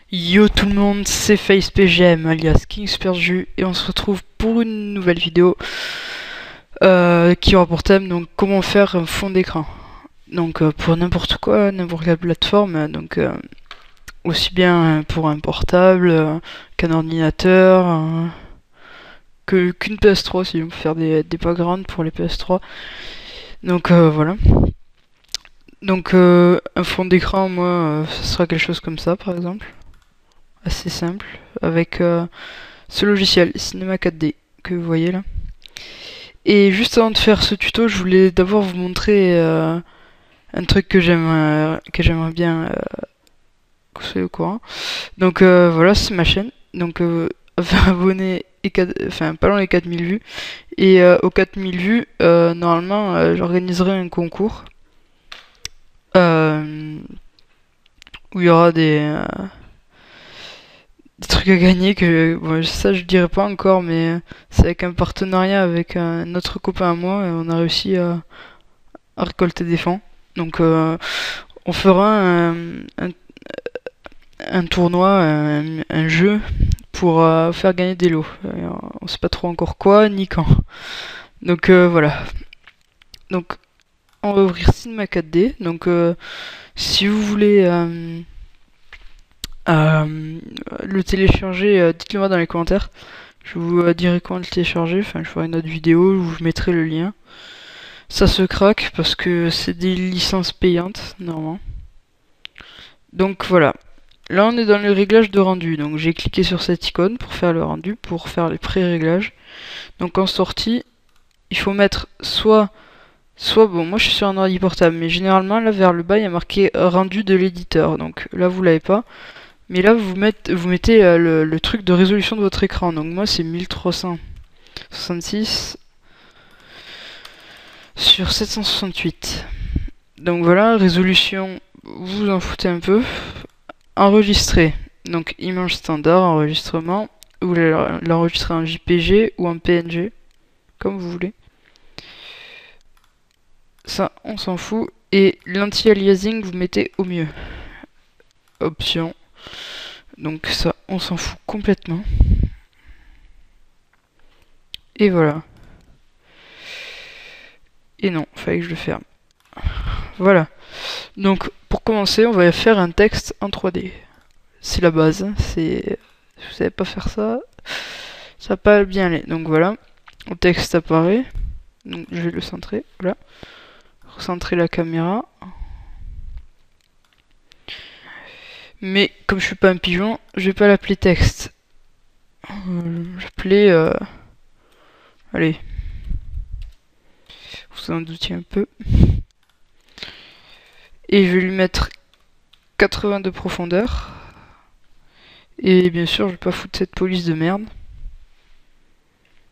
Yo tout le monde, c'est FacePGM alias KingsPerdu et on se retrouve pour une nouvelle vidéo qui aura pour thème donc comment faire un fond d'écran. Donc pour n'importe quoi, n'importe quelle plateforme, aussi bien pour un portable qu'un ordinateur, qu'une PS3 si on veut faire des backgrounds pour les PS3. Donc voilà. Donc un fond d'écran, moi, ce sera quelque chose comme ça par exemple, assez simple, avec ce logiciel Cinema 4D que vous voyez là. Et juste avant de faire ce tuto, je voulais d'abord vous montrer un truc que j'aimerais bien que vous soyez au courant. Donc voilà, c'est ma chaîne. Donc abonné et enfin pas loin les 4000 vues. Et aux 4000 vues, normalement, j'organiserai un concours euh, où il y aura des trucs à gagner que bon, ça je dirais pas encore, mais c'est avec un partenariat avec un autre copain à moi et on a réussi à récolter des fonds. Donc on fera un tournoi, un jeu pour faire gagner des lots. On sait pas trop encore quoi ni quand. Donc voilà. Donc on va ouvrir Cinema 4D. Donc si vous voulez le télécharger, dites-le moi dans les commentaires. Je vous dirai comment le télécharger. Enfin, je ferai une autre vidéo où je mettrai le lien. Ça se craque parce que c'est des licences payantes, normalement. Donc voilà. Là, on est dans le réglage de rendu. Donc j'ai cliqué sur cette icône pour faire le rendu, pour faire les pré-réglages. Donc en sortie, il faut mettre soit bon, moi je suis sur un ordi portable, mais généralement là vers le bas il y a marqué rendu de l'éditeur. Donc là vous l'avez pas. Mais là vous mettez le truc de résolution de votre écran. Donc moi c'est 1366 sur 768. Donc voilà, résolution, vous en foutez un peu. Enregistrer. Donc image standard, enregistrement. Vous voulez l'enregistrer en JPG ou en PNG, comme vous voulez. Ça, on s'en fout. Et l'anti-aliasing, vous mettez au mieux. Option. Donc ça, on s'en fout complètement. Et voilà. Et non, fallait que je le ferme. Voilà. Donc pour commencer, on va faire un texte en 3D. C'est la base. C'est, si vous savez pas faire ça, ça va pas bien aller. Donc voilà. Le texte apparaît. Donc je vais le centrer. Voilà. Recentrer la caméra. Mais comme je suis pas un pigeon, je vais pas l'appeler texte. Je vais l'appeler... allez. Vous en doutiez un peu. Et je vais lui mettre 80 de profondeur. Et bien sûr, je vais pas foutre cette police de merde.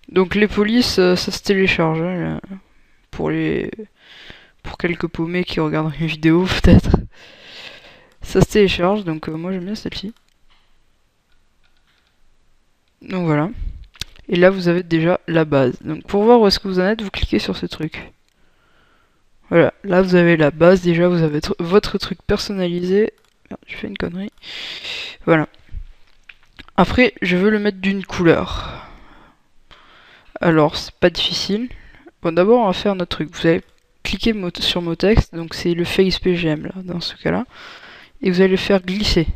Donc les polices, ça se télécharge. Hein, pour quelques paumés qui regardent une vidéo peut-être. Ça se télécharge, donc moi j'aime bien celle-ci. Donc voilà. Et là vous avez déjà la base. Donc pour voir où est-ce que vous en êtes, vous cliquez sur ce truc. Voilà, là vous avez la base déjà, vous avez votre truc personnalisé. Merde, j'ai fait une connerie. Voilà. Après, je veux le mettre d'une couleur. Alors, c'est pas difficile. Bon, d'abord, on va faire notre truc. Vous allez cliquer sur mot texte, donc c'est le face PGM là, dans ce cas-là. Et vous allez le faire glisser.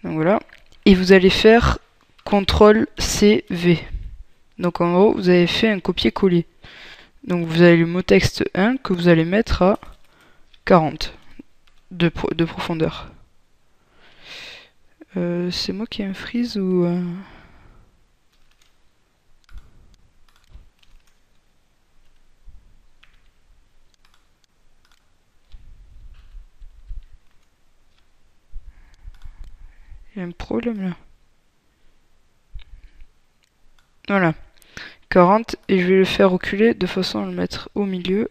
Donc voilà. Et vous allez faire CTRL-CV. Donc en gros, vous avez fait un copier-coller. Donc vous avez le mot texte 1 que vous allez mettre à 40 de profondeur. C'est moi qui ai un freeze ou... Il y a un problème là. Voilà. 40 et je vais le faire reculer de façon à le mettre au milieu.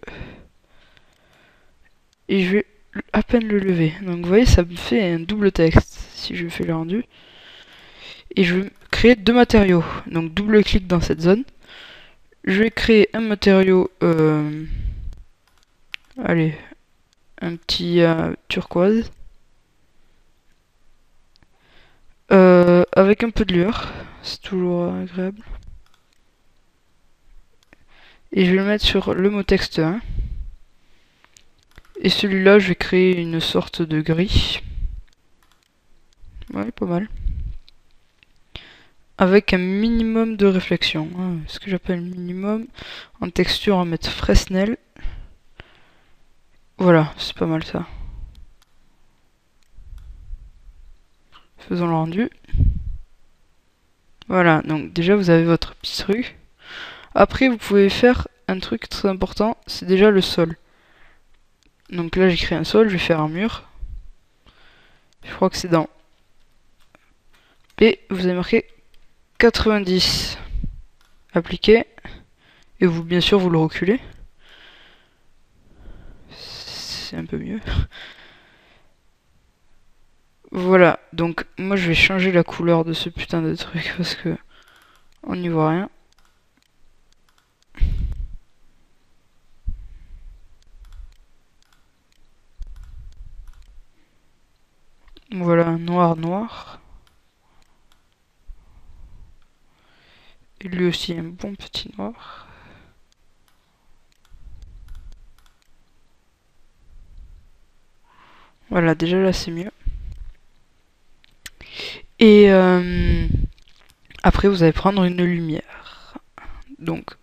Et je vais à peine le lever. Donc vous voyez, ça me fait un double texte si je fais le rendu. Et je vais créer deux matériaux. Donc double clic dans cette zone. Je vais créer un matériau, allez, un petit turquoise. avec un peu de lueur, c'est toujours agréable. Et je vais le mettre sur le mot texte 1. Et celui-là, je vais créer une sorte de gris. Ouais, pas mal. Avec un minimum de réflexion. Ce que j'appelle minimum. En texture, on va mettre Fresnel. Voilà, c'est pas mal ça. Faisons le rendu. Voilà, donc déjà vous avez votre petite rue. Après, vous pouvez faire un truc très important, c'est déjà le sol. Donc là, j'ai créé un sol, je vais faire un mur. Je crois que c'est dans P, vous avez marqué 90. Appliquer. Et vous, bien sûr, vous le reculez. C'est un peu mieux. Voilà, donc moi je vais changer la couleur de ce putain de truc parce que on n'y voit rien. Voilà, noir, noir. Et lui aussi un bon petit noir. Voilà, déjà là c'est mieux. Et après vous allez prendre une lumière. Donc,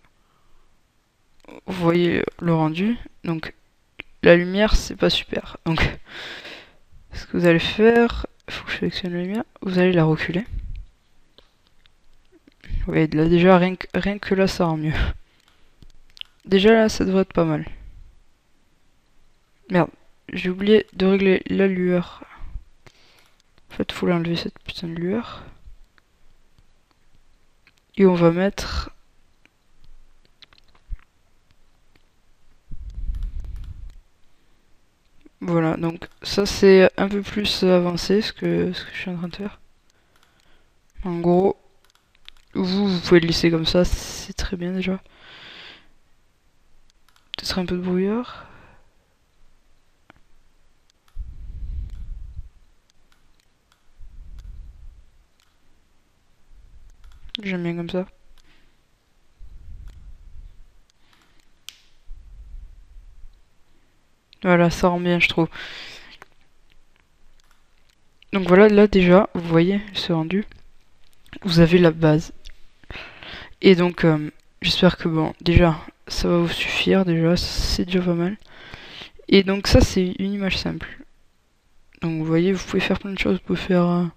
vous voyez le rendu. Donc, la lumière c'est pas super. Donc, ce que vous allez faire, il faut que je sélectionne la lumière. Vous allez la reculer. Vous voyez là déjà rien que là ça rend mieux. Déjà là ça devrait être pas mal. Merde, j'ai oublié de régler la lueur. En fait, faut l'enlever cette putain de lueur. Et on va mettre... Voilà, donc ça c'est un peu plus avancé ce que je suis en train de faire. En gros, vous pouvez le laisser comme ça, c'est très bien déjà. Peut-être un peu de brouillard. J'aime bien comme ça. Voilà, ça rend bien je trouve. Donc voilà, là déjà, vous voyez ce rendu. Vous avez la base. Et donc, j'espère que bon, déjà, ça va vous suffire, déjà, c'est déjà pas mal. Et donc ça, c'est une image simple. Donc vous voyez, vous pouvez faire plein de choses. Vous pouvez faire,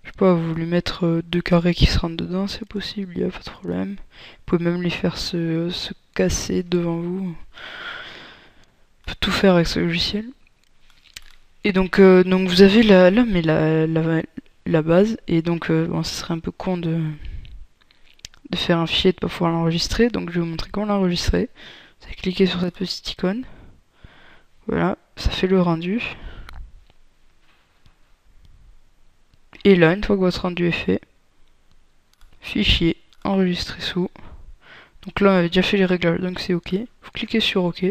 je sais pas, vous voulez mettre deux carrés qui se rentrent dedans, c'est possible, il n'y a pas de problème. Vous pouvez même les faire se casser devant vous. On peut tout faire avec ce logiciel. Et donc vous avez la base. Et donc, bon, ce serait un peu con de faire un fichier et de pas pouvoir l'enregistrer. Donc je vais vous montrer comment l'enregistrer. Vous allez cliquer sur cette petite icône. Voilà, ça fait le rendu. Et là, une fois que votre rendu est fait, fichier, enregistrer sous. Donc là, on avait déjà fait les réglages, donc c'est OK. Vous cliquez sur OK.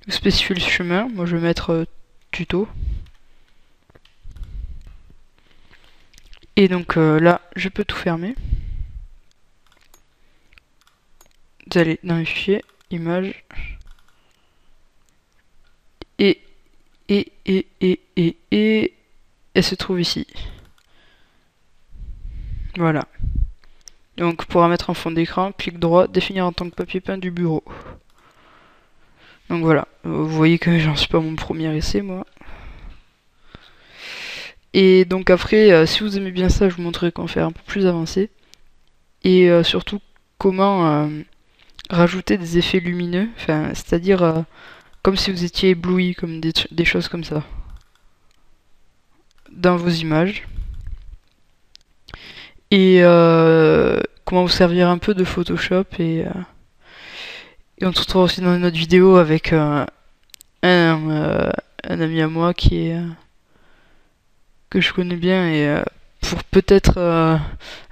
Vous spécifiez le chemin. Moi, je vais mettre tuto. Et donc là, je peux tout fermer. Vous allez dans les fichiers, images. Et elle se trouve ici. Voilà. Donc pour la mettre en fond d'écran, clic droit, définir en tant que papier peint du bureau. Donc voilà, vous voyez que j'en suis pas à mon premier essai moi. Et donc après, si vous aimez bien ça, je vous montrerai comment faire un peu plus avancé. Et surtout comment rajouter des effets lumineux, enfin c'est-à-dire comme si vous étiez ébloui, comme des choses comme ça. Dans vos images. Et comment vous servir un peu de Photoshop et on se retrouve aussi dans une autre vidéo avec un ami à moi qui est que je connais bien et pour peut-être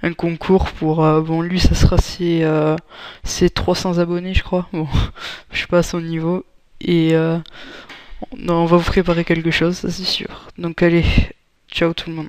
un concours pour bon lui ça sera ses 300 abonnés je crois, bon je suis pas à son niveau et on va vous préparer quelque chose ça c'est sûr. Donc allez, ciao tout le monde.